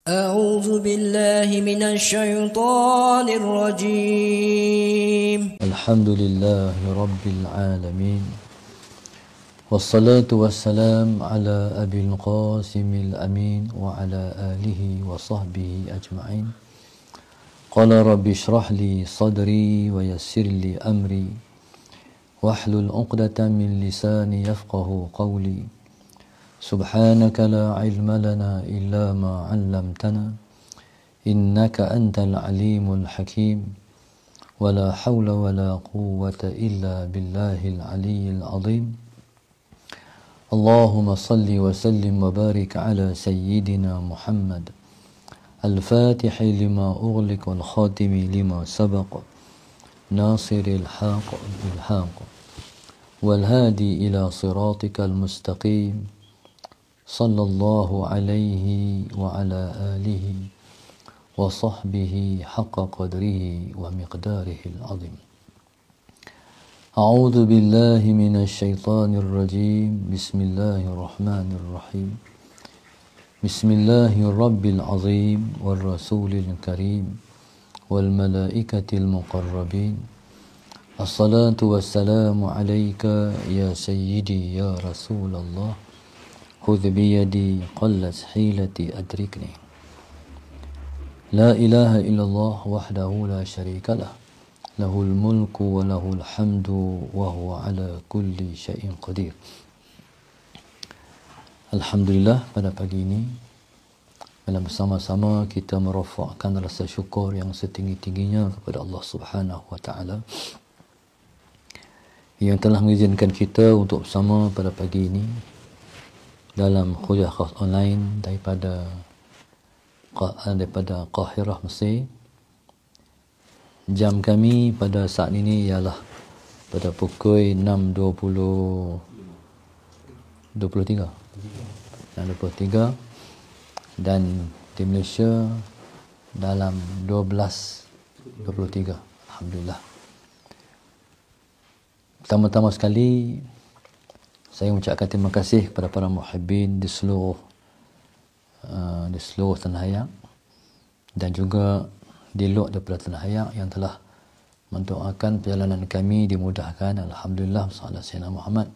أعوذ بالله من الشيطان الرجيم. الحمد لله رب العالمين، والصلاة والسلام على أبي القاسم الأمين وعلى آله وصحبه أجمعين. قال رب اشرح لي صدري ويسر لي أمري واحلل عقدة من لساني يفقه قولي. سبحانك لا علم لنا إلا ما علمتنا إنك أنت العليم الحكيم. ولا حول ولا قوة إلا بالله العلي العظيم. اللهم صل وسلم وبارك على سيدنا محمد الفاتح لما أغلق والخاتم لما سبق ناصر الحق بالحق والهادي إلى صراطك المستقيم صلى الله عليه وعلى آله وصحبه حق قدره ومقداره العظيم. أعوذ بالله من الشيطان الرجيم. بسم الله الرحمن الرحيم. بسم الله الرب العظيم والرسول الكريم والملائكة المقربين. الصلاة والسلام عليك يا سيدي يا رسول الله. خذ بيدي قلت حيلتي أدركني. لا إله إلا الله وحده لا شريك له له الملك وله الحمد وهو على كل شيء قدير. Alhamdulillah, pada pagi ini bersama-sama kita merafakkan rasa syukur yang setinggi-tingginya kepada Allah Subhanahu wa taala yang telah mengizinkan kita untuk bersama pada pagi ini dalam kuliah khas online daripada Qahirah, Mesir. Jam kami pada saat ini ialah pada pukul 6.23 dan di Malaysia dalam 12.23. Alhamdulillah. Pertama-tama sekali saya mengucapkan terima kasih kepada para muhibbin di seluruh Tanah Ayak dan juga di luar daripada Tanah Ayak yang telah mendoakan perjalanan kami dimudahkan. Alhamdulillah, sallallahu alaihi wasallam Muhammad.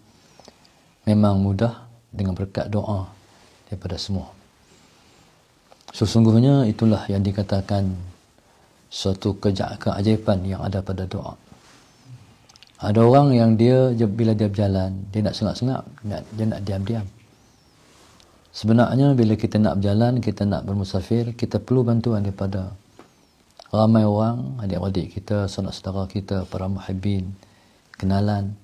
Memang mudah dengan berkat doa daripada semua. Sesungguhnya itulah yang dikatakan suatu keajaiban yang ada pada doa. Ada orang yang dia bila dia berjalan, dia nak sengak-sengak, dia nak diam-diam. Sebenarnya bila kita nak berjalan, kita nak bermusafir, kita perlu bantuan daripada ramai orang, adik-adik kita, saudara-saudara kita, para muhibbin, kenalan,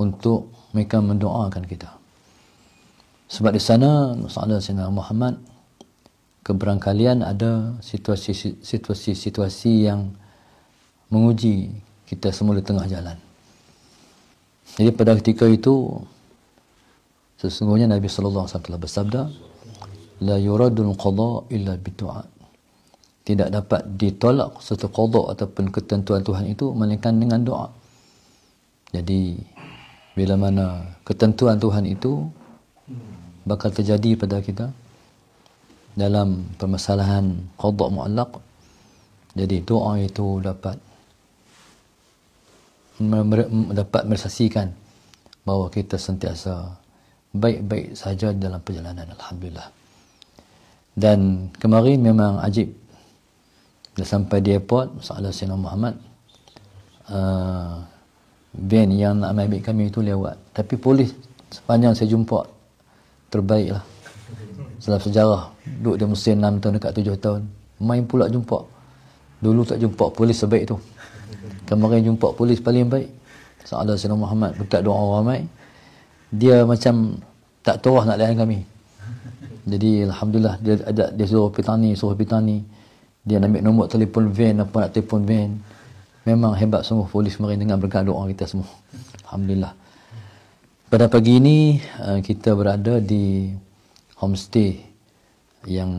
untuk mereka mendoakan kita. Sebab di sana, Sayyidina Muhammad, keberangkalian ada situasi-situasi yang menguji kita semua di tengah jalan. Jadi pada ketika itu sesungguhnya Nabi sallallahu alaihi wasallam telah bersabda, la yuradul qada illa bidu'a. Tidak dapat ditolak satu qada ataupun ketentuan Tuhan itu melainkan dengan doa. Jadi bila mana ketentuan Tuhan itu bakal terjadi pada kita dalam permasalahan qada mu'allaq, jadi doa itu dapat merealisasikan bahawa kita sentiasa baik-baik saja dalam perjalanan. Alhamdulillah. Dan kemarin memang ajib, dah sampai di airport Sayyidina Muhammad, van yang nak ambil kami itu lewat, tapi polis sepanjang saya jumpa terbaik lah dalam sejarah. Duduk di Mesir 6 tahun dekat 7 tahun, main pula jumpa. Dulu tak jumpa polis sebaik tu, kemarin jumpa polis paling baik. Sayyidina Muhammad berkat doa ramai, dia macam tak terah nak layan kami. Jadi Alhamdulillah, dia suruh pitani, dia nak ambil nombor telefon van, apa nak telefon van. Memang hebat sungguh polis kemarin dengan berkat doa kita semua. Alhamdulillah. Pada pagi ini kita berada di homestay yang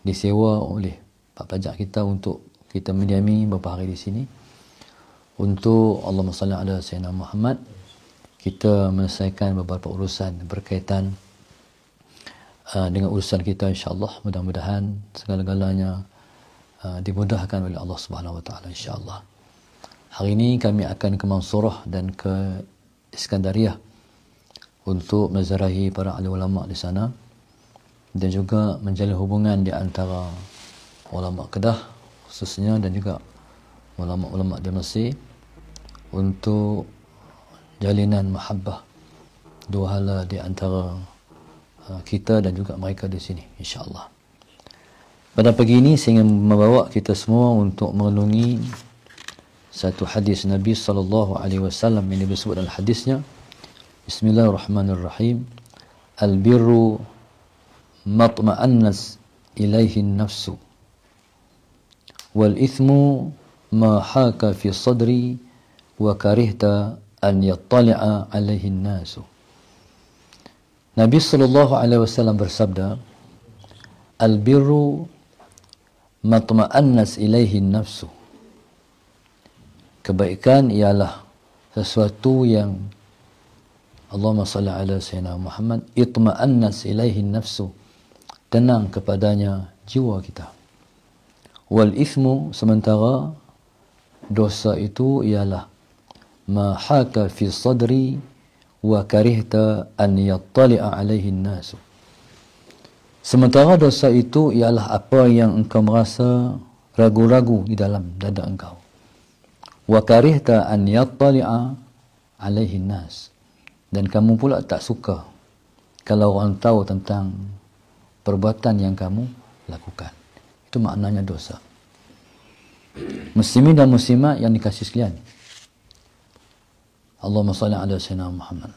disewa oleh Pak Pajak kita untuk kita mendiami beberapa hari di sini untuk Allahumma salli ala Sayyidina Muhammad, kita menyelesaikan beberapa urusan berkaitan dengan urusan kita, insya-Allah. Mudah-mudahan segala-galanya dimudahkan oleh Allah Subhanahu wa taala, insya-Allah. Hari ini kami akan ke Mansurah dan ke Iskandariyah untuk menziarahi para ahli ulama di sana dan juga menjalin hubungan di antara ulama Kedah khususnya dan juga ulama-ulama di Mesir untuk jalinan mahabbah dua hala di antara kita dan juga mereka di sini, insya-Allah. Pada pagi ini saya ingin membawa kita semua untuk merenungi satu hadis Nabi sallallahu alaihi wasallam yang disebut dalam hadisnya, Bismillahirrahmanirrahim, al-birru matma'annas ilaihi an-nafsu wal ithmu ma haka fi sadri wa karihta an yattali'a alaihi an-nasu. Nabi sallallahu alaihi wasallam bersabda, al-birru matma'annas ilaihi an-nafsu. Kebaikan ialah sesuatu yang Allahumma salli ala sayyidina Muhammad, itma'annas ilaihi nafsu, tenang kepadanya jiwa kita. Wal ithmu, sementara dosa itu ialah ma haka fi sadri wa karihta an yattali'a alaihi nasu. Sementara dosa itu ialah apa yang engkau merasa ragu-ragu di dalam dada engkau. Wa karihta an yattali'a alaihi nas, dan kamu pula tak suka kalau orang tahu tentang perbuatan yang kamu lakukan. Itu maknanya dosa. Muslimin dan muslimat yang dikasihi sekalian, Allahumma salli ala sayyidina Muhammad.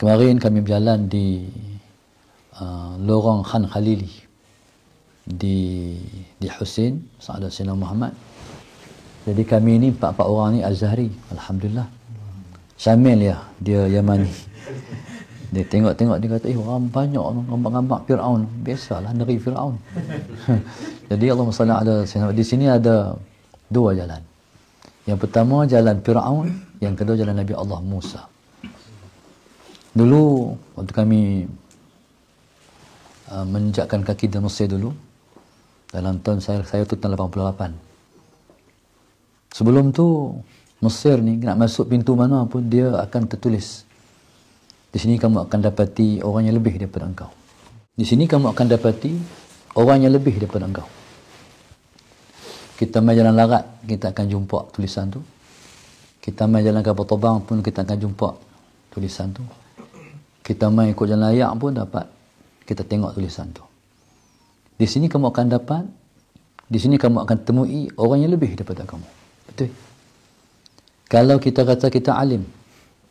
Kemarin kami berjalan di lorong Khan Khalili di Husain sallallahu sayyidina Muhammad. Jadi kami ni 4 orang ni Azhari, alhamdulillah. Syamil ya, dia Yamani. Dia tengok-tengok, dia kata, orang banyak gambar-gambar Fir'aun. Biasalah, negeri Fir'aun. Jadi Allahumma salli ala sayyidina. Di sini ada 2 jalan. Yang pertama jalan Fir'aun, yang kedua jalan Nabi Allah Musa. Dulu waktu kami menjakkan kaki di Mesir dulu, dalam tahun saya tu tahun 88. Sebelum tu Mesir ni nak masuk pintu mana pun dia akan tertulis, di sini kamu akan dapati orang yang lebih daripada engkau. Di sini kamu akan dapati orang yang lebih daripada engkau. Kita main jalan larat, kita akan jumpa tulisan tu. Kita main jalan kapal terbang pun kita akan jumpa tulisan tu. Kita main ikut jalan layak pun dapat kita tengok tulisan tu. Di sini kamu akan dapat, di sini kamu akan temui orang yang lebih daripada kamu. Betul? Kalau kita kata kita alim,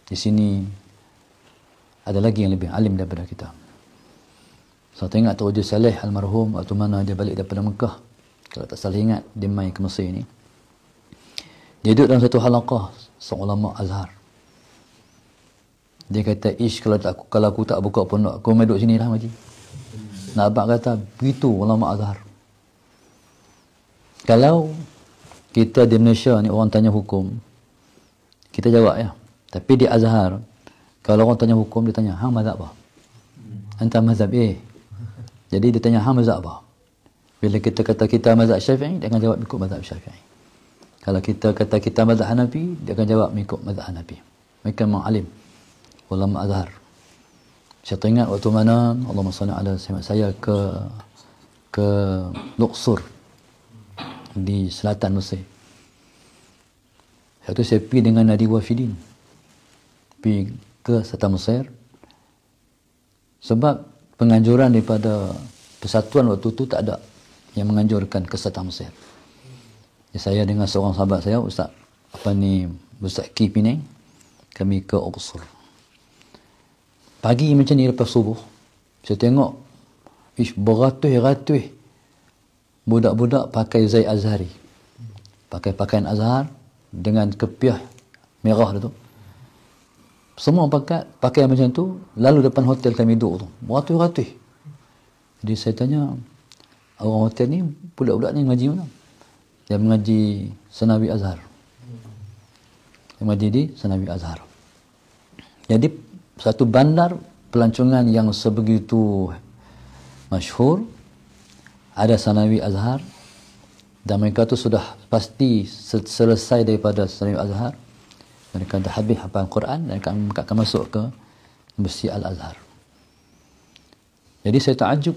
di sini ada lagi yang lebih alim daripada kita. Saya tengok Tok Haji Saleh almarhum waktu mana dia balik daripada Mekah. Kalau tak salah ingat, dia mai ke Mesir ni. Dia duduk dalam satu halaqah seorang ulama Azhar. Dia kata, kalau aku tak buka pondok, aku mai duduk sini lah, Haji. Nak abang kata, begitu ulama Azhar. Kalau kita di Malaysia ni orang tanya hukum, kita jawab ya. Tapi di Azhar, kalau orang tanya hukum, dia tanya, hang mazhab apa? Anta mazhab A. Jadi dia tanya, hang mazhab apa? Bila kita kata kita mazhab Syafi'i, dia akan jawab ikut mazhab Syafi'i. Kalau kita kata kita mazhab Hanafi, dia akan jawab ikut mazhab Hanafi. Mereka memang alim, ulama Azhar. Saya teringat waktu mana Allahumma salli ala sayyidina, saya ke Luqsur di selatan Mesir. Waktu saya pergi dengan Nadi Wafidin, pergi ke selatan Mesir, sebab penganjuran daripada persatuan waktu itu tak ada yang menganjurkan ke selatan Mesir. Saya dengan seorang sahabat saya, Ustaz Ki Pinang, kami ke Luqsur. Pagi macam ni lepas subuh, saya tengok beratus-ratus budak-budak pakai Zai Azhari, pakai pakaian Azhar dengan kepiah merah tu. Semua pakai macam tu, lalu depan hotel kami duduk tu, beratus-ratus. Jadi saya tanya, orang hotel ni, budak-budak ni ngaji mana? Dia mengaji Sanawi Azhar. Dia mengaji di Sanawi Azhar. Jadi satu bandar pelancongan yang sebegitu masyhur, ada Sanawi Azhar, dan mereka tu sudah pasti selesai daripada Sanawi Azhar. Mereka dah habis hafal Quran dan akan masuk ke Universiti Al-Azhar. Jadi saya takjub,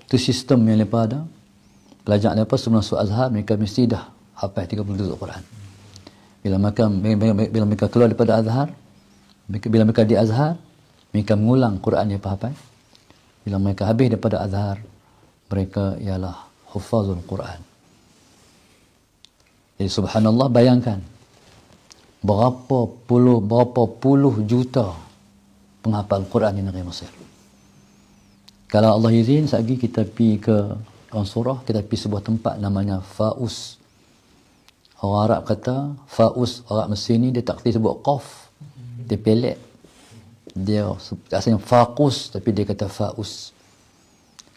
itu sistem yang mereka ada. Pelajar mereka sebelum masuk Azhar, mereka mesti dah hafal 30 juzuk Quran. Bila mereka keluar daripada Azhar, bila mereka di Azhar, mereka mengulang Quran yang hafal. Bila mereka habis daripada Azhar, mereka ialah hufazul Quran. Jadi subhanallah, bayangkan berapa puluh juta penghafal Quran di negeri Mesir. Kalau Allah izin, sekejap lagi kita pergi ke surah, kita pergi sebuah tempat namanya Faus. Orang Arab kata Faus, orang Mesir ni dia tak kerti sebut qaf, dia pelik, dia asalnya Faqus tapi dia kata Faus.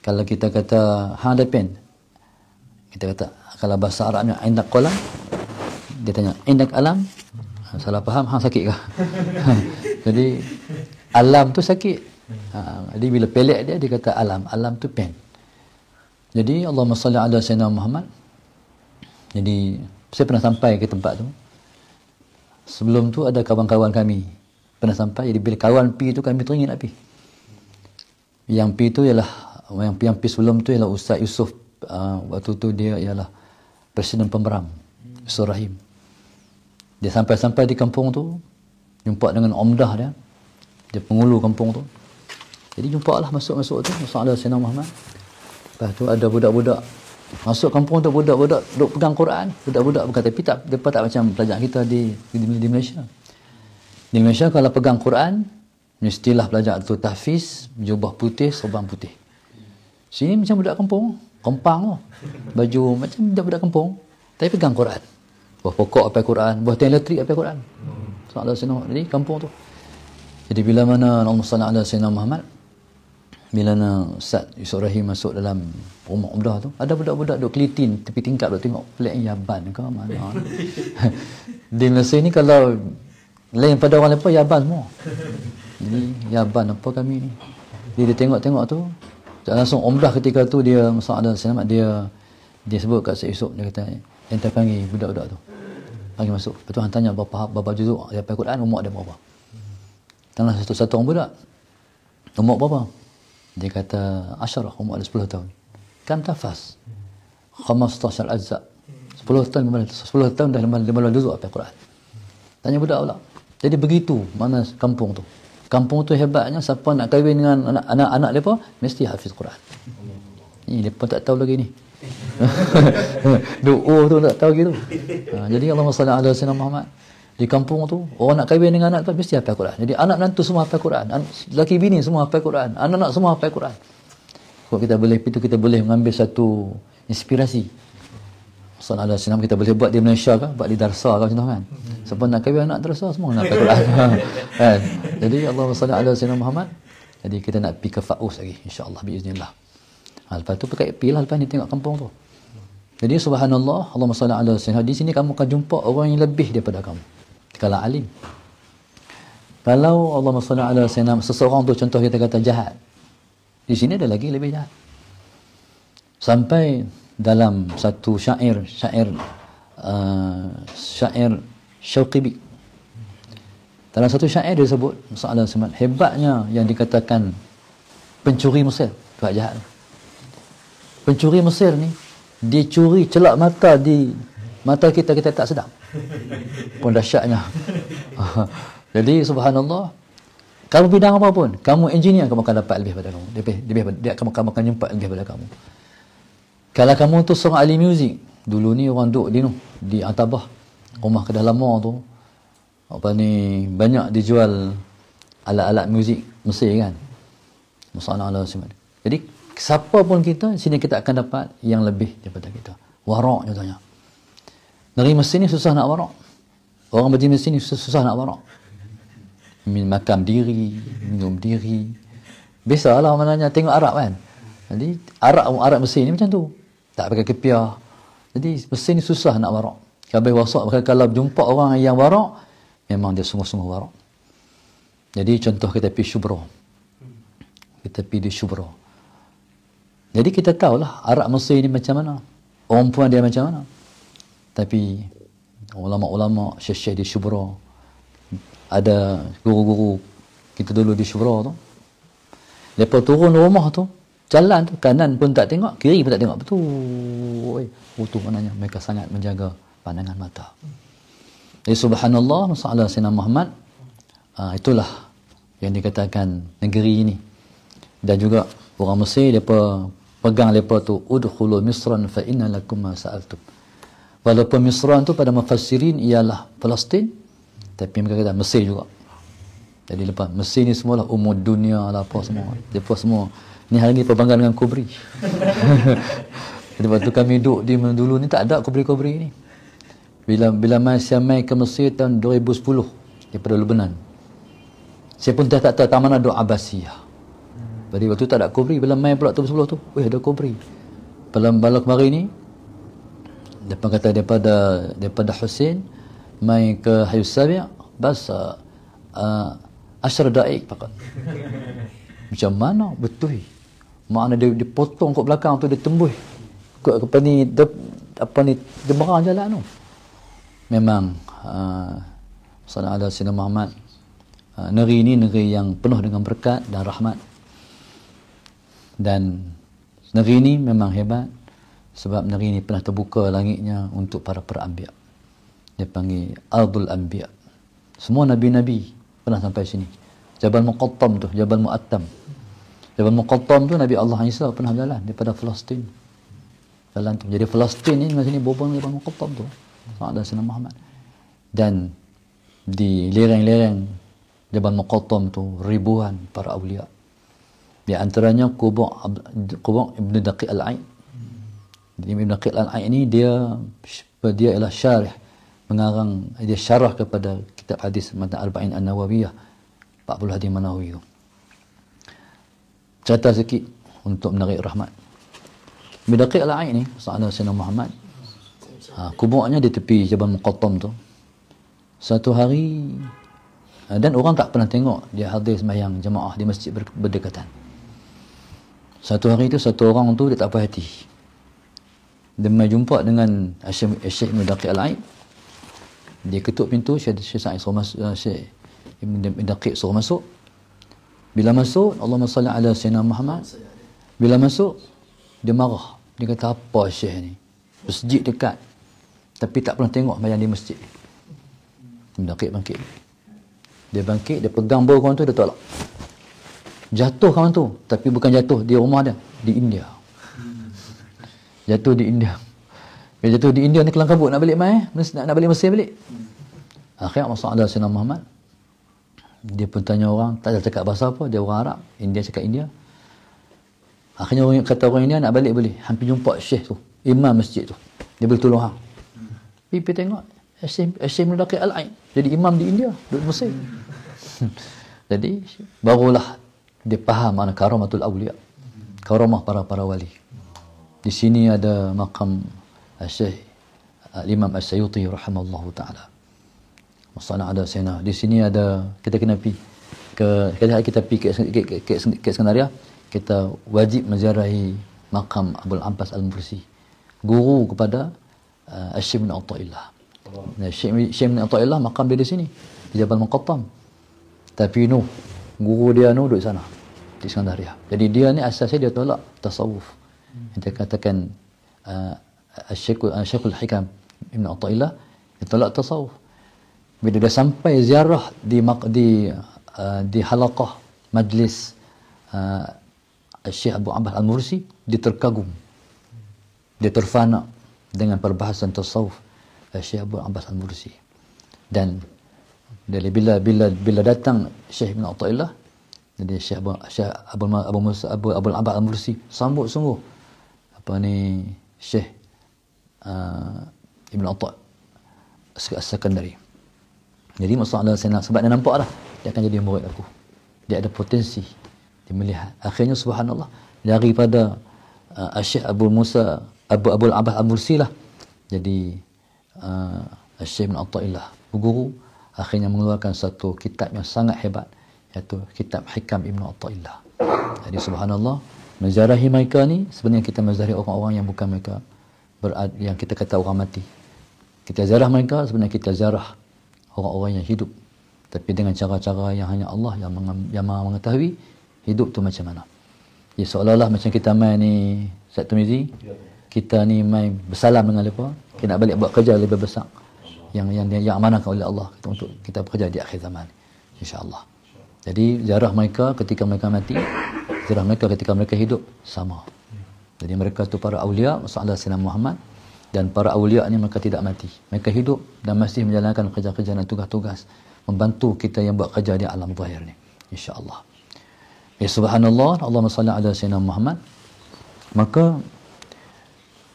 Kalau kita kata hang ada pen, kita kata, kalau bahasa Arabnya indak qalam, dia tanya indak alam, salah faham, hang sakit ke? Jadi alam tu sakit. Jadi bila pelik dia kata alam tu pen. Jadi Allahumma salli ala sayyidina Muhammad. Jadi saya pernah sampai ke tempat tu. Sebelum tu ada kawan-kawan kami pernah sampai. Jadi bila kawan pi tu, kami teringin nak pi. Yang pi tu ialah yang pi sebelum tu ialah Ustaz Yusof. Waktu tu dia ialah Presiden Pemeram, Yusuf Rahim. Dia sampai-sampai di kampung tu, jumpa dengan omdah dia penghulu kampung tu. Jadi jumpa lah, masuk tu, masuk ada Sayyidina Muhammad. Lepas tu ada budak-budak masuk kampung tu, budak-budak duk pegang Quran. Budak-budak bukan, tapi tak, mereka tak macam pelajar kita di Malaysia. Di Malaysia kalau pegang Quran, mestilah pelajar tu tahfiz, jubah putih, serban putih. Sini macam budak kampung, kempang tu. Baju macam budak kampung, tapi pegang Quran. Buah pokok apa Quran, buah tiang elektrik apa Quran. Jadi kampung tu. Jadi bila mana Allahumma salli ala sayyidina Muhammad, bila Ustaz Yusuf Rahim masuk dalam rumah umrah tu, ada budak-budak duk kelitin tepi tingkap, duk tengok pelik Yaban ke mana. Di Malaysia ni kalau lain pada orang lepas, Yaban semua. Jadi Yaban apa kami ni. Dia tengok-tengok tu, langsung umrah ketika tu dia masuk ada selamat, dia sebut kat Syekh Yusuf, dia kata ente panggil budak-budak tu, panggil masuk. Lepas tu han tanya berapa juzuk dia hafal Quran, umur dia berapa. Tanya satu orang budak, umur berapa? Dia kata asyarah, umur ada 10 tahun. Kam tafas 15 azza, 10 tahun dah 15 juzuk hafal Quran. Tanya budak pula. Jadi begitu mana kampung tu. Kampung tu hebatnya, siapa nak kahwin dengan anak-anak mereka mesti hafiz Quran. Ni mereka tak tahu lagi ni. Doa tu tak tahu gitu. Jadi Allahumma salli ala sayyidina Muhammad. Di kampung tu orang nak kahwin dengan anak tu mesti hafal Quran. Jadi anak menantu semua hafal Quran, lelaki bini semua hafal Quran, anak-anak semua hafal Quran. Kalau kita boleh mengambil satu inspirasi. Sallallahu alaihi wasallam kita boleh buat di Malaysia kan, buat di Darsa kan, contoh kan. Siapa nak kahwin anak Darsa semua nak hafal Quran. Kan? Jadi Allahumma salli ala sayyidina Muhammad. Jadi kita nak pergi ke Faus lagi insya-Allah biiznillah. Lepas tu pakai pilah, lepas ni tengok kampung tu. Jadi subhanallah, Allahumma salli ala sayyidina. Di sini kamu akan jumpa orang yang lebih daripada kamu. Kalau alim. Kalau Allahumma salli ala sayyidina, seseorang tu contoh kita kata jahat. Di sini ada lagi lebih jahat. Sampai dalam satu syair Syauqibi. Dalam satu syair dia sebut masalah semat hebatnya yang dikatakan pencuri Mesir, tu jahat. Pencuri Mesir ni dia curi celak mata di mata kita tak sedar. Pun dahsyatnya. Jadi subhanallah, kamu bidang apa pun, kamu engineer, kamu akan dapat lebih pada kamu. Dia kamu akan jumpa lebih pada kamu. Kalau kamu tu seorang ahli muzik, dulu ni orang duduk di Atabah, rumah kedah lama tu, apa ni, banyak dijual alat-alat muzik Mesir kan. Masalah semua. Jadi siapa pun kita, sini kita akan dapat yang lebih daripada kita. Warak contohnya. Negeri Mesir ni susah nak warak. Orang berjim Mesir ni susah nak warak. Makan diri, minum diri. Biasalah maknanya tengok Arab kan. Jadi Arab Mesir ni macam tu. Tak pakai kepiah. Jadi Mesir ni susah nak warak. Kalau wasak, kalau jumpa orang yang warak, memang dia sungguh-sungguh warak. Jadi contoh kita pergi Syubra. Kita pergi di Syubra. Jadi kita tahulah Arab Mesir ni macam mana. Orang puan dia macam mana. Tapi ulama-ulama syekh-syekh di Syubra, ada guru-guru kita dulu di Syubra tu. Lepas turun rumah tu, jalan tu, kanan pun tak tengok, kiri pun tak tengok. Betul. Tu maknanya mereka sangat menjaga pandangan mata. Jadi subhanallah, masalah Sayyidina Muhammad, itulah yang dikatakan negeri ini. Dan juga orang Mesir, mereka pegang mereka tu, udkhulu Misran fa inna lakum ma sa'altum. Walaupun Misran tu pada mufassirin ialah Palestin, tapi mereka kata Mesir juga. Jadi lepas Mesir ni semualah umur dunia lah apa semua. Lepas semua ni hari ni perbanggaan dengan Kubri. Jadi waktu kami duduk di dulu ni tak ada Kubri-Kubri ni. Bila mai ke Mesir tahun 2010 daripada Lebanon. Saya pun tak tahu tak mana ada Abbasiyah. Jadi waktu tak ada Kubri, bila mai pula tahun 2010 tu, ada Kubri. Bala kemarin ni depan kata daripada Husain mai ke Hayu Sabi' bas 10 daik pakat. Macam mana betul? Makna dia dipotong kat belakang tu, dia tembus kat apa ni debarang jalan tu. Memang sallallahu alaihi wasallam Muhammad, negeri ini negeri yang penuh dengan berkat dan rahmat. Dan negeri ini memang hebat sebab negeri ini pernah terbuka langitnya untuk para anbiya. Dia panggil Ardul Anbiya. Semua nabi-nabi pernah sampai sini. Jabal Muqattam tu, Jabal Mu'attam. Jabal Muqattam tu Nabi Allah Isa pernah jalan daripada Palestin. Jalan tu. Jadi Palestin ni dengan sini berhubung Jabal Muqattam tu. Ada Sayyidina Muhammad. Dan di lereng-lereng Jabal Muqattam tu ribuan para awliya. Di antaranya kubur Ibn Daqiq Al-Ain. Ibn Daqiq Al-Ain ni dia ialah syarih, mengarang, dia syarah kepada kitab hadis Matan Arba'in An-Nawawiyah, 40 hadis Nawawi tu. Cerita sikit untuk menarik rahmat. Ibn Daqiq Al-Ain ni, Sayyidina Muhammad, kuburnya di tepi Jabal Muqattam tu. Satu hari, dan orang tak pernah tengok dia hadir sembahyang jemaah di masjid berdekatan. Satu hari tu, satu orang tu dia tak puas hati. Dia mai jumpa dengan Syekh Ibn Daqiq Al-Ain. Dia ketuk pintu, Syekh Sa'id suruh masuk, Syekh Ibn Daqiq suruh masuk. Bila masuk, Allahumma salli ala Sayyidina Muhammad. Bila masuk, dia marah. Dia kata, apa Syekh ni? Masjid dekat, tapi tak pernah tengok bayang di masjid. Ibn Daqiq bangkit. Dia bangkit, dia pegang bau kawan tu, dia tolak. Jatuh kawan tu, tapi bukan jatuh di rumah dia, di India. Jatuh di India. Bila jatuh di India ni kelang kabut nak balik mai, nak balik Mesir balik. Akhirnya masalah Sayyidina Muhammad, dia pun tanya orang, tak ada cakap bahasa apa, dia orang Arab, India cakap India. Akhirnya orang kata orang India nak balik boleh. Hampir jumpa Syekh tu, imam masjid tu. Dia boleh tolong hang. Pergi tengok Syekh Ibn Daqiq Al-Ain jadi imam di India, duduk Mesir. Jadi barulah dia faham makna karamatul awliya, karamah para wali. Di sini ada makam Syekh Imam As-Sayuti rahimallahu taala. Masalah ada sana. Di sini ada, kita kena pergi kita pergi ke Skenaria, kita wajib menziarahi makam Abul Abbas Al-Mursi, guru kepada Syekh bin Athaillah. Syekh bin Athaillah makam dia di sini, di Jabal Muqattam. Tapi guru dia duduk sana di Skenaria. Jadi dia ni asasnya dia tolak tasawuf. Dia katakan Syekhul Hikam Ibn Athaillah dia tolak tasawuf. Bila dia sampai ziarah di halaqah majlis Syekh Abu Abbas Al-Mursi, dia terkagum, dia terfana dengan perbahasan tasawuf Syekh Abu Abbas Al-Mursi. Dan bila datang Syekh Ibn Athaillah, jadi Syekh Abu Abbas Al-Mursi sambut sungguh Syekh Ibn Athaillah As-Sakandari. Jadi masalah saya sebab dia nampak dah dia akan jadi murid aku. Dia ada potensi. Dia melihat. Akhirnya subhanallah daripada Syekh Abul Abbas Al-Mursi lah jadi Syekh Ibn Athaillah berguru, akhirnya mengeluarkan satu kitab yang sangat hebat iaitu kitab Hikam Ibn Athaillah. Jadi subhanallah, menziarahi mereka ni sebenarnya kita menziarahi orang-orang yang bukan mereka yang kita kata orang mati. Kita ziarah mereka sebenarnya kita ziarah orang-orang yang hidup, tapi dengan cara-cara yang hanya Allah yang Maha mengetahui hidup tu macam mana. Ya, seolah-olah macam kita main ni Ustaz Tirmizi, kita ni main bersalam dengan mereka, kita nak balik buat kerja lebih besar yang amanahkan oleh Allah kita untuk kita bekerja di akhir zaman, insya-Allah. Jadi ziarah mereka ketika mereka mati, ziarah mereka ketika mereka hidup sama. Jadi mereka tu para awliya Rasulullah SAW Muhammad, dan para awliya ni mereka tidak mati. Mereka hidup dan masih menjalankan kerja-kerja dan tugas-tugas membantu kita yang buat kerja di alam zahir ni, insya-Allah. Ya subhanallah, Allahumma salli ala sayyidina Muhammad. Maka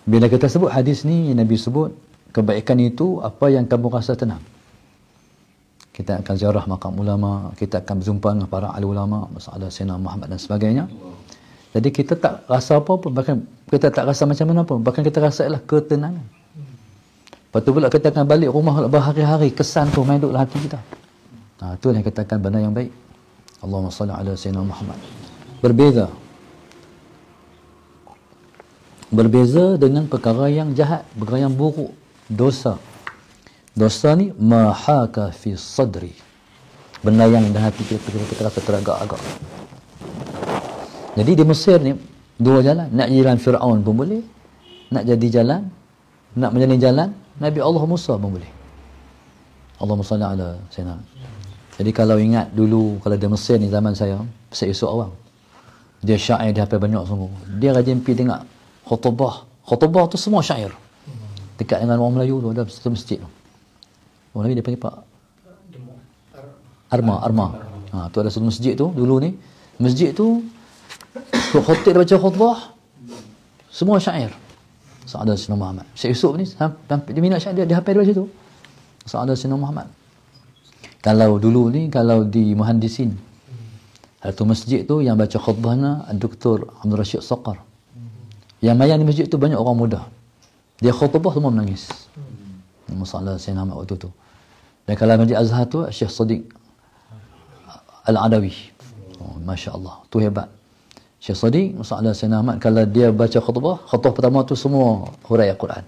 bila kita sebut hadis ni, Nabi sebut kebaikan itu apa yang kamu rasa tenang. Kita akan ziarah makam ulama, kita akan berjumpa dengan para ahli ulama, masalah Sayyidina Muhammad dan sebagainya. Jadi kita tak rasa apa pun, bahkan kita tak rasa macam mana pun, bahkan kita rasa ialah ketenangan. Lepas tu pula kita akan balik rumah berhari-hari, kesan tu main duduk dalam hati kita. Itu yang kita akan benda yang baik. Allahumma salli ala Sayyidina Muhammad. Berbeza dengan perkara yang jahat, perkara yang buruk, dosa. Dosa ni mahaka fi sadri, benda yang dalam hati kita rasa teragak-agak. Jadi di Mesir ni dua jalan, nak jalan Firaun pun boleh, nak jadi jalan, nak menjalani jalan Nabi Allah Musa pun boleh. Allahumma salli ala sayyidina. Jadi kalau ingat dulu, kalau di Mesir ni zaman saya Yusuf Awang, dia syair, dia hafal banyak sungguh. Dia rajin pergi tengok khutbah tu semua syair. Dekat dengan orang Melayu tu ada satu masjid tu. Orang Melayu dia panggil Pak Arma. Tu ada satu masjid tu dulu ni. Masjid tu khutib baca khutbah semua syair. Sa'adah Sayyidina Muhammad. Syekh Yusuf ni dia minat syair, dia hafal baca tu. Sa'adah Sayyidina Muhammad. Kalau dulu ni, kalau di Muhandisin, ada tu masjid tu yang baca khutbahnya Dr. Abdul Rashid Saqar. Yang mayan di masjid tu banyak orang muda. Dia khutbah semua menangis. Masalah Sayyidina Muhammad waktu tu. Dan kalau Masjid Azhar tu Syekh Sadiq Al-Adawi. Masya Allah, tu hebat. Syekh Sadiq, masalah Sayyidina Muhammad, kalau dia baca khutbah pertama tu semua huraian Al-Quran.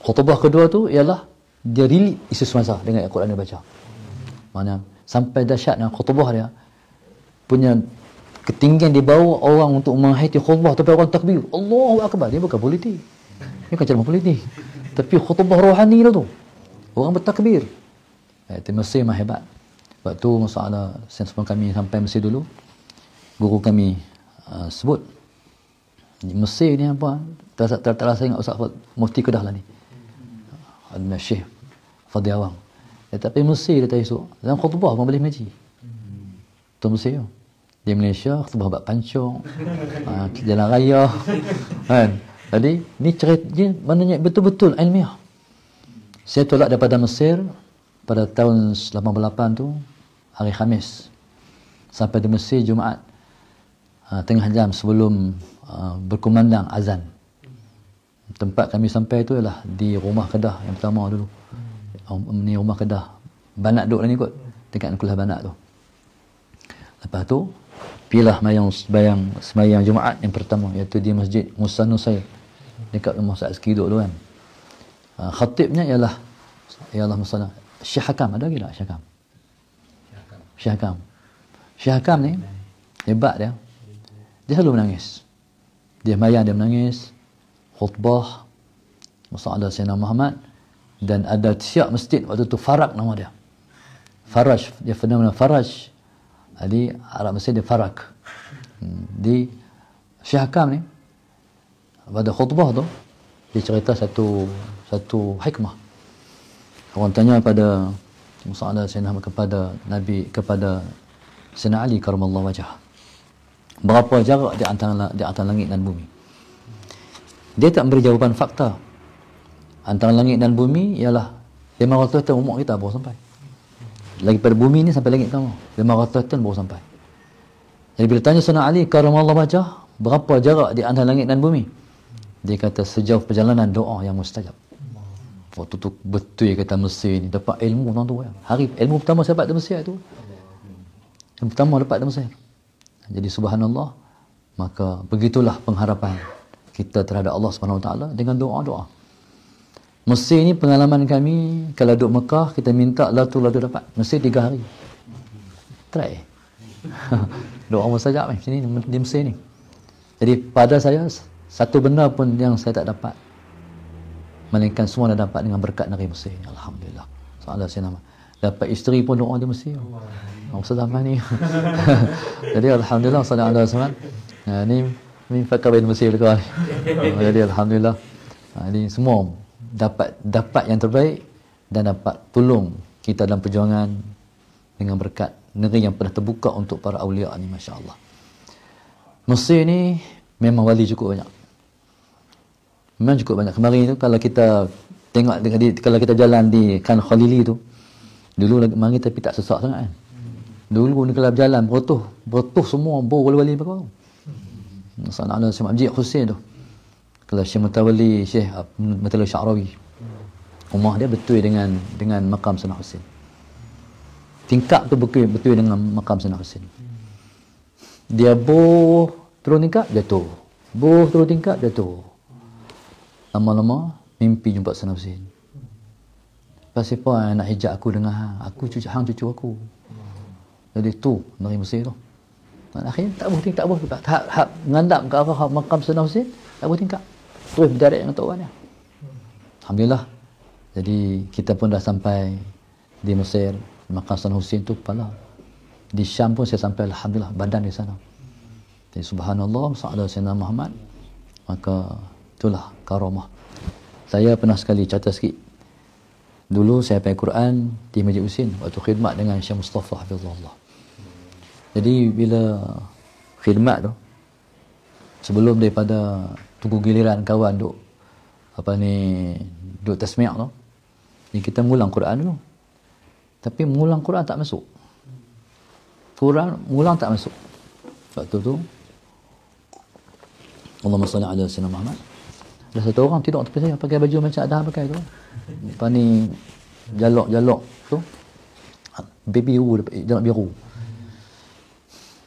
Khutbah kedua tu ialah dia relate isu semasa dengan Al-Quran dia baca. Maknanya sampai dahsyat dengan khutbah dia punya ketinggian di bawah orang untuk menghayati khutbah tapi orang takbir Allahu Akbar. Dia bukan politik, dia bukan cara politik, tapi khutbah rohani lah tu, orang bertakbir. Itu Mesir mah hebat. Waktu masalah sebelum kami sampai Mesir dulu, guru kami sebut Mesir ni apa, tak rasa ingat Ustaz Mufti Kedah lah ni, Syekh Fadli Awang. Tapi Mesir dia esok dalam khutbah pun boleh mengaji. Tu Mesir. Di Malaysia khutbah bab pancung, jalan raya kan. Jadi ni cerita dia maknanya betul-betul ilmiah. Saya tolak daripada Mesir pada tahun 88 tu, hari Khamis. Sampai di Mesir Jumaat, tengah jam sebelum berkumandang azan. Tempat kami sampai tu ialah di rumah Kedah yang pertama dulu. Ni rumah Kedah Banat duduk ni kot, dekat Kulah Banat tu. Lepas tu pilah sembahyang Jumaat yang pertama, iaitu di Masjid Musa Nusair dekat rumah Ustaz Azki duduk tu kan. Khatibnya ialah masalah Syekh Hakam. Ada lagi tak Syekh Hakam ni hebat dia. Dia selalu menangis. Dia menangis. Khutbah masalah Sayyidina Muhammad, dan ada tiap masjid waktu tu Farak nama dia. Faraj, dia fenomena Faraj. Jadi Arab Mesir dia Farak. Di Syekh Hakam ni pada khutbah tu dia cerita satu hikmah. Orang tanya pada masalah Sayyidina Muhammad kepada Sayyidina Ali karamallahu wajhah, berapa jarak di antara langit dan bumi? Dia tak memberi jawapan fakta. Antara langit dan bumi ialah 500 tahun umur kita baru sampai. Lagi pada bumi ni sampai langit kamu 500 tahun baru sampai. Jadi bila tanya Sayyidina Ali karamallahu wajhah, berapa jarak di antara langit dan bumi? Dia kata sejauh perjalanan doa yang mustajab. Waktu tu betul kata Mesir ni dapat ilmu tuan tu. Hari ilmu pertama saya dapat di Mesir tu. Yang pertama dapat di Mesir. Jadi subhanallah, maka begitulah pengharapan kita terhadap Allah Subhanahu Wa Taala dengan doa-doa. Mesir ni pengalaman kami, kalau duduk Mekah kita minta latu dapat. Mesir 3 hari. Try. Doa mustajab sini di Mesir ni. Jadi pada saya satu benda pun yang saya tak dapat, melainkan semua dah dapat dengan berkat negeri Mesir. Alhamdulillah. Soalan saya nama. Dapat isteri pun doa di Mesir. Masa zaman ni. Jadi alhamdulillah sallallahu alaihi wasallam. Ni fakir di Mesir dekat. Jadi alhamdulillah. Ini semua dapat yang terbaik dan dapat tolong kita dalam perjuangan dengan berkat negeri yang pernah terbuka untuk para awliya ni, masya-Allah. Mesir ni memang wali cukup banyak. Memang cukup banyak. Kemarin tu kalau kita tengok kalau kita jalan di Khan Khalili tu, dulu mari tapi tak sesak sangat kan. Dulu ni kalau berjalan berotuh semua wali-wali berapa. Masalah Syekh Masjid Husain tu. Kalau Syekh Mutawalli Syekh Mutawalli Sya'rawi. Rumah dia betul dengan makam Sayyidina Husain. Tingkap tu betul dengan makam Sayyidina Husain. Dia turun tingkap jatuh. Turun tingkap jatuh. Lama-lama mimpi jumpa Sayyidina Husain. Pasal nak hijab aku dengan hang. Aku cucu aku. Jadi tu dari Mesir tu. Akhirnya tak boleh tingkap mengandap ke arah makam Sayyidina Husain, tak boleh tingkap. Terus berdarah dengan tuan dia. Alhamdulillah. Jadi kita pun dah sampai di Mesir, makam Sayyidina Husain tu kepala. Di Syam pun saya sampai alhamdulillah badan di sana. Jadi subhanallah sallallahu Sayyidina Muhammad. Maka itulah karamah. Saya pernah sekali catat sikit. Dulu saya pakai Quran di Masjid Husain waktu khidmat dengan Syekh Mustafa Hafizahullah. Jadi bila khidmat tu, sebelum daripada tunggu giliran kawan duk tasmi' tu, jadi kita mengulang Quran dulu. Tapi mengulang Quran tak masuk. Mengulang tak masuk. Waktu tu Allahumma salli ala sayyidina Muhammad. Ada satu orang tidur tepi saya pakai baju macam ada pakai tu. Jalok tu. Biru, jalok biru.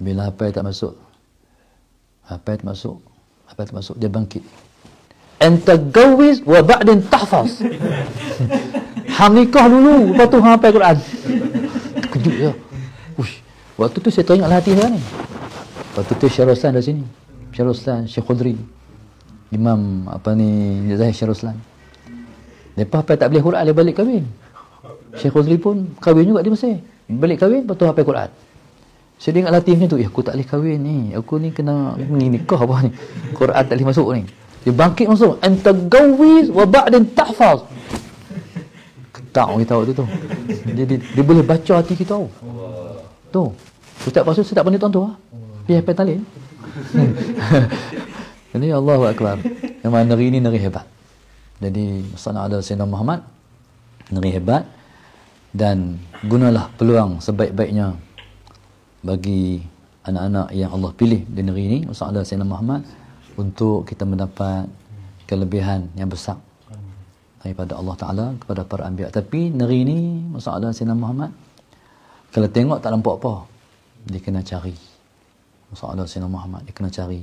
Bila apa tak masuk, dia bangkit. Anta gawiz wa ba'din tahfaz. Hang nikah dulu, lepas tu hang hafal Quran. Terkejut dia. Uish. Waktu tu saya teringatlah hati saya ni. Waktu tu Syekh Ruslan dari sini. Syekh Ruslan, Syekh Khudri. Imam Zahir Syekh Ruslan. Lepas hafal tak boleh Quran, dia balik kahwin. Syekh Khudri pun kahwin juga di Mesir. Balik kahwin, lepas tu hafal Quran. Saya ingat latih macam tu, aku tak boleh kahwin ni. Aku ni kena nikah apa ni. Quran tak boleh masuk ni. Dia bangkit langsung. Anta gawiz wa ba'din tahfaz. Ketak kita waktu tu. Dia boleh baca hati kita. Tu. Ustaz pasal saya tak pandai tuan tu. Dia hafal talin. Jadi Allahu Akbar. Memang negeri ni negeri hebat. Jadi sallallahu alaihi wasallam Muhammad, negeri hebat, dan gunalah peluang sebaik-baiknya bagi anak-anak yang Allah pilih di negeri ini, sallallahu alaihi wasallam Muhammad, untuk kita mendapat kelebihan yang besar daripada Allah Ta'ala kepada para anbiya. Tapi negeri ini, sallallahu alaihi wasallam Muhammad, kalau tengok tak nampak apa, dia kena cari. Sallallahu alaihi wasallam Muhammad, dia kena cari.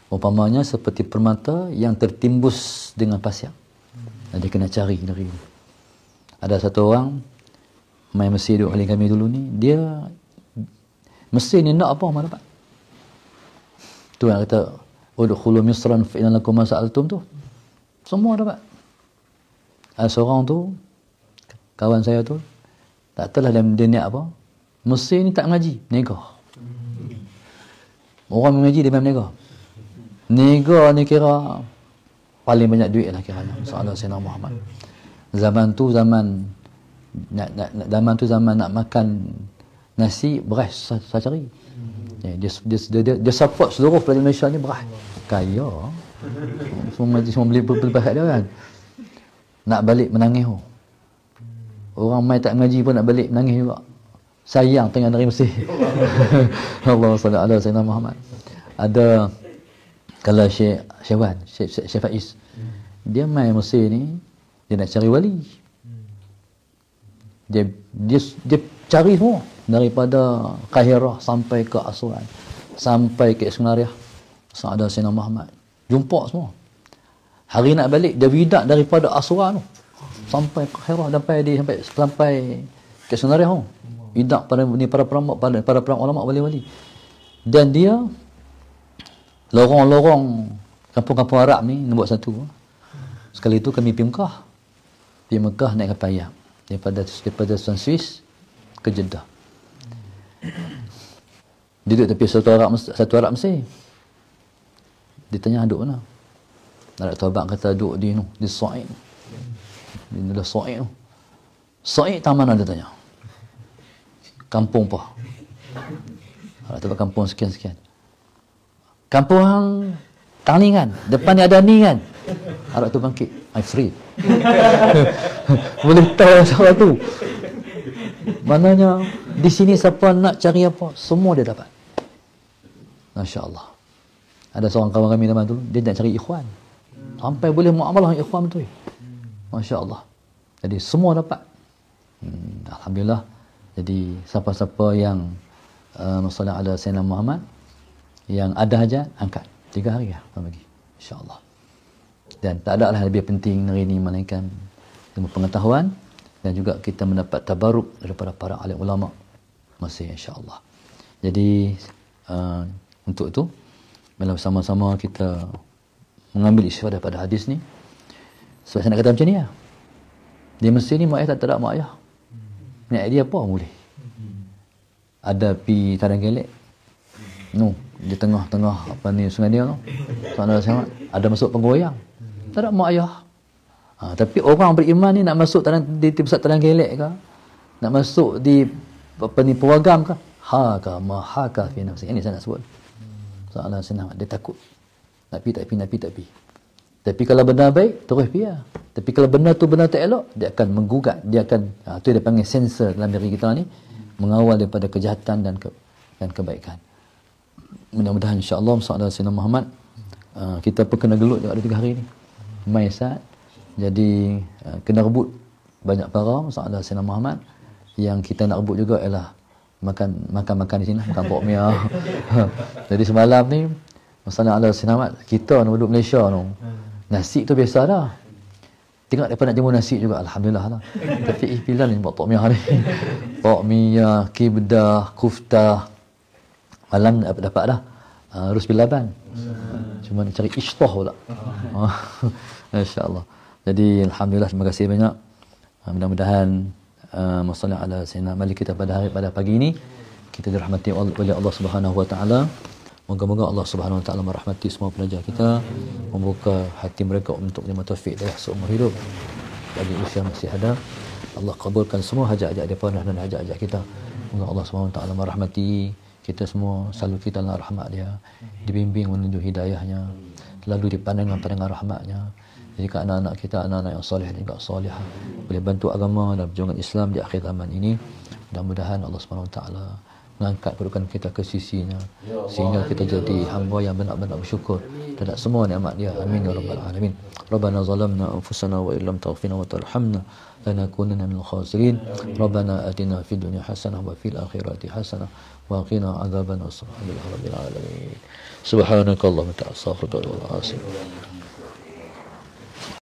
Umpamanya seperti permata yang tertimbus dengan pasir. Dia kena cari negeri ini. Ada satu orang main Mesir duduk kali kami dulu ni, dia Mesir ni nak apa mana dapat. Tu yang kata udkhulu misran fa inna lakum ma sa'altum tu. Semua dapat. Ada seorang tu, kawan saya tu, tak tahulah dia niat apa. Mesir ni tak mengaji, nega. Orang mengaji dia main nega. Nega ni kira paling banyak duit lah kiranya. Sallallahu alaihi wasallam Muhammad. Zaman tu zaman nak makan nasi beras saya cari. Dia support seluruh pelajar Malaysia ni beras. Kaya. Semua beli beras dia kan. Nak balik menangis. Orang mai tak mengaji pun nak balik menangis juga. Sayang tengah dari Mesir. Allahumma salli ala sayyidina Muhammad. Ada kalau Syekh Faiz, dia mai Mesir ni, dia nak cari wali. Dia cari semua. daripada Kahirah sampai ke Aswan, sampai ke Iskandariah. Ada Sayyidina Muhammad jumpa semua. Hari nak balik dia widak daripada Aswan tu sampai Kahirah, sampai ke Iskandariah tu. Widak para perang ulama wali-wali. Dan dia lorong-lorong kampung-kampung Arab ni nombor satu. Sekali itu kami pergi Mekah. Pergi Mekah naik kapal ayam daripada Swiss ke Jeddah. Duduk tepi satu Arab Mesir. Dia tanya duduk mana? Arab Tabak kata duduk di Sa'id. Di dalam Sa'id tu. Sa'id tak mana dia tanya? Kampung apa? Arab Tabak kampung sekian-sekian. Kampung hang Tangling kan? Depan ni ada ni kan? Arab tu bangkit. I'm free. Boleh tahu soal tu. Maknanya di sini siapa nak cari apa, semua dia dapat. Masya Allah. Ada seorang kawan kami zaman tu, dia nak cari ikhwan. Sampai boleh muamalah dengan ikhwan betul. Masya Allah. Jadi semua dapat. Alhamdulillah. Jadi siapa-siapa yang masalah ada Sayyidina Muhammad yang ada hajat, angkat 3 hari lah bagi, insya-Allah. Dan tak ada lah lebih penting hari ini melainkan ilmu pengetahuan dan juga kita mendapat tabaruk daripada para alim ulama masih, insya-Allah. Jadi untuk itu bila sama-sama kita mengambil isyarat daripada hadis ni, sebab saya nak kata macam ni lah. Di Mesir ni mak ayah tak ada mak ayah. Ni dia apa boleh? Ada pi Padang Gelek. Di tengah-tengah apa ni sungai dia tu. Ada masuk penggoyang. Tak ada mak ayah. Tapi orang beriman ni nak masuk di pusat Padang Gelek ke? Nak masuk di apa ni Pewagam ke? Haka fi nafsi. Ini saya nak sebut. Soalan senang, dia takut. Nak pi. Tapi kalau benar baik, terus pi lah. Tapi kalau benar tu benar tak elok, dia akan menggugat. Dia akan, tu dia panggil sensor dalam diri kita ni, mengawal daripada kejahatan dan kebaikan. Mudah-mudahan insya-Allah masalah Sayyidina Muhammad, kita pun kena gelut juga ada 3 hari ni. Mai saat. Jadi kena rebut banyak para masalah Sayyidina Muhammad. Yang kita nak rebut juga ialah makan di sini, makan pok mia. Jadi semalam ni masalah ala Sayyidina Muhammad, kita ni duduk Malaysia tu. Nasi tu biasa dah. Tengok depan nak jemur nasi juga, alhamdulillah lah. Tapi pilihan ni buat pok mia ni. Pok mia, kibdah, kuftah. Malam dapat dah. Rus bil laban. Cuma nak cari ishtah pula. Masya-Allah. Jadi alhamdulillah, terima kasih banyak. Mudah-mudahan masalah ala Sayyidina Malik kita pada pagi ini kita dirahmati oleh Allah Subhanahu wa taala. Moga-moga Allah Subhanahu wa taala merahmati semua pelajar kita, membuka hati mereka untuk terima taufik dan seumur hidup bagi usia masih ada. Allah kabulkan semua hajat-hajat mereka dan hajat-hajat kita. Moga Allah Subhanahu wa taala merahmati kita semua, selalu kita dalam rahmat dia, dibimbing menuju hidayahnya, selalu dipandang dengan pandangan rahmatnya. Jadi anak-anak kita, anak-anak yang soleh dan juga solehah, boleh bantu agama dan perjuangan Islam di akhir zaman ini. Mudah-mudahan Allah Subhanahu wa taala mengangkat kedudukan kita ke sisinya, sehingga kita jadi hamba yang benar-benar bersyukur terhadap semua nikmat dia. Amin ya rabbal alamin. Rabbana zalamna anfusana wa illam taghfir wa tarhamna lanakunanna minal khasirin. Rabbana atina fid dunya hasanah wa fil akhirati hasanah wa qina adzabannar. Subhanallah rabbil alamin. Subhanakallahumma wa ta'ala astaghfiruka wa atubu ilaik.